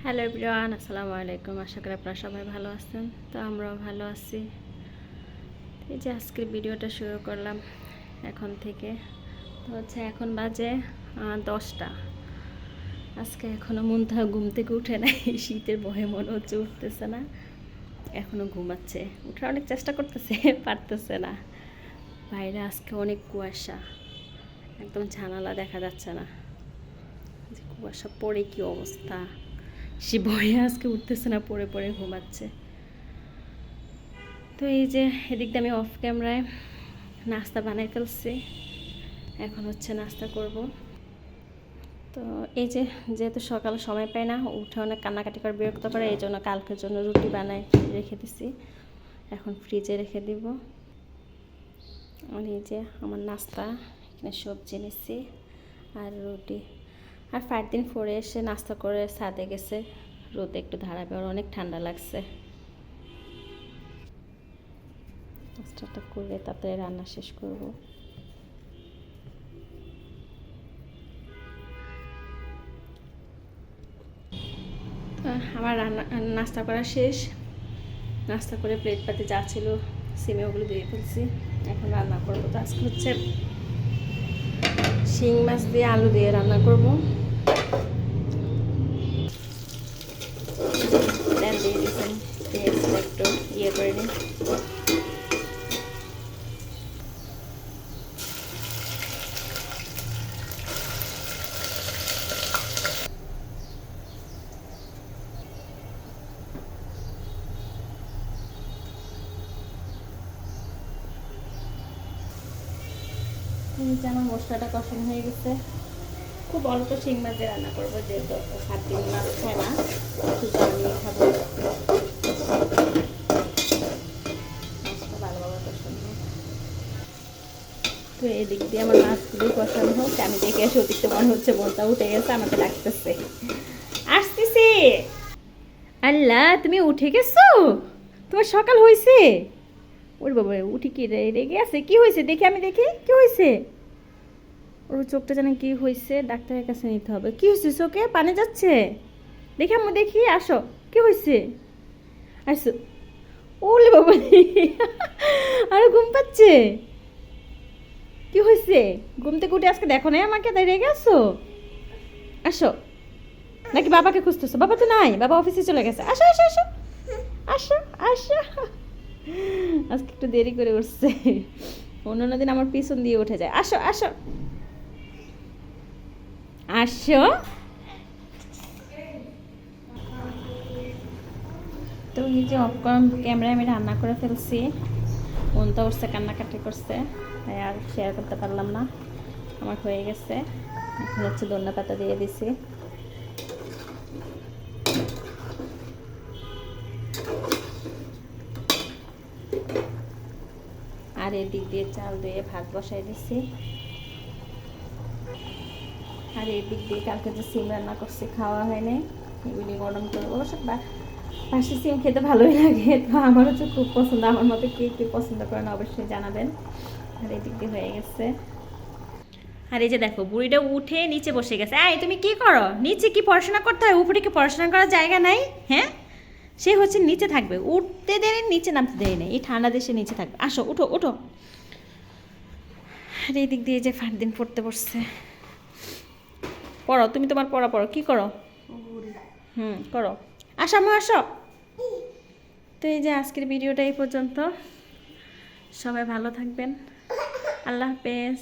Hello everyone, আসসালামু আলাইকুম। আশা করি আপনারা সবাই ভালো আছেন। তো আমরাও ভালো আছি। এই যে আজকের ভিডিওটা শুরু করলাম এখন থেকে। তো এখন বাজে 10টা। আজকে এখনও মুন্থা ঘুম থেকে উঠে নাই। শীতের ভয়ে মনে হচ্ছে উঠতেছে না, এখনও ঘুমাচ্ছে। উঠার অনেক চেষ্টা করতেছে, পারতেছে না। বাইরে আজকে অনেক কুয়াশা, একদম জানালা দেখা যাচ্ছে না। যে কুয়াশা পড়ে কি অবস্থা, সে ভয়ে আজকে উঠতেছে না, পড়ে পড়ে ঘুমাচ্ছে। তো এই যে এদিক দিয়ে আমি অফ ক্যামেরায় নাস্তা বানাই ফেলছি। এখন নাস্তা করব। তো এই যে যেহেতু সকালে সময় পাই না, উঠে অনেক কান্নাকাটি করে বিরক্ত করে, এই জন্য কালকের জন্য রুটি বানাই রেখে দিছি। এখন ফ্রিজে রেখে দিব। আর এই যে আমার নাস্তা, এখানে সবজি নিচ্ছি আর রুটি। আর 5 দিন পরে এসে নাস্তা করে ছাদে গেছে, রোদে একটু দাঁড়াবে, আর অনেক ঠান্ডা লাগছে। নাস্তাটা করে তারপরে রান্না শেষ করব। আমার নাস্তা করা শেষ। নাস্তা করে প্লেট পাতে যা ছিল সিমে ওগুলো দিয়ে ফেলছি। এখন রান্না করবো। তো আজকে শিং মাছ দিয়ে আলু দিয়ে রান্না করব। তেল দিয়ে দিয়েছেন, পেঁয়াজটা একটু করে নিই। আমার মশলাটা কষানো হয়ে গেছে। খুব অল্প শিং মাছ দিয়ে রান্না করবো, যেহেতু 7 দিন মাছ খায় না, শুধু আমি খাবো। মাছটা ভালোভাবে কষানো। তো এদিক দিয়ে আমার মাছগুলো কষানো হোক। আমি দেখে এসে অতিরিক্ত মনে হচ্ছে বোনটা উঠে গেছে, আমাকে ডাকতেছে, আসতেছি। আল্লাহ, তুমি উঠে গেছো? তোমার সকাল হয়েছে? ওর বাবা, উঠি কি রেগে আছে? কি হয়েছে দেখি, আমি দেখি কি হয়েছে। ওর চোখটা যেন কি হয়েছে, ডাক্তারের কাছে নিতে হবে। কি হয়েছে চোখে? পানি যাচ্ছে? দেখি আমি দেখি, আসো, কি হয়েছে? আসো। ওলে বাবা, আরো ঘুম পাচ্ছে। কি হয়েছে? ঘুম থেকে উঠে আজকে দেখো না আমাকে, তাই রেগে আসো? আসো। নাকি বাবাকে খুঁজতেছো? বাবা তো নাই, বাবা অফিসে চলে গেছে। আসো আসো আসো আসো আসো। আজকে একটু দেরি করে উঠছে, অন্য দিন আমার পিছন দিয়ে উঠে যায়। আসো আসো আসো। তো এই যে অফ ক্যামেরায় আমি রান্না করে ফেলছি। মনটা উঠছে, কান্নাকাটি করছে, তাই আর শেয়ার করতে পারলাম না। আমার হয়ে গেছে। এখন ধনিয়া পাতা দিয়ে দিছি। আর এদিক দিয়ে চাল দিয়ে ভাত বসাই দিছি। আর এদিক দিয়ে কালকে যে সিম রান্না করছি, খাওয়া হয় নাই, এগুলি গরম করবো। অবশ্য বাসি সিম খেতে ভালোই লাগে, তো আমার খুব পছন্দ। আমার মতো কে কে পছন্দ করেন অবশ্যই জানাবেন। আর এদিক দিয়ে হয়ে গেছে। আর এই যে দেখো, বুড়িটা উঠে নিচে বসে গেছে। এই তুমি কি করো? নিচে কি পড়াশোনা করতে হয়? উপরে কি পড়াশোনা করার জায়গা নাই? হ্যাঁ, সে নিচে থাকবে, উঠতে দেরি, নিচে নামতে দেরি নেই। এই ঠান্ডা দেশে নিচে থাকবে। আসো, উঠো উঠো। আর এই দিক দিয়ে যে 5 দিন পড়তে বসছে। পড়ো, তুমি তোমার পড়া পড়ো। কি করো? করো। আসো মা, আসো। তো এই যে আজকের ভিডিওটা এই পর্যন্ত। সবাই ভালো থাকবেন। আল্লাহ হাফেজ।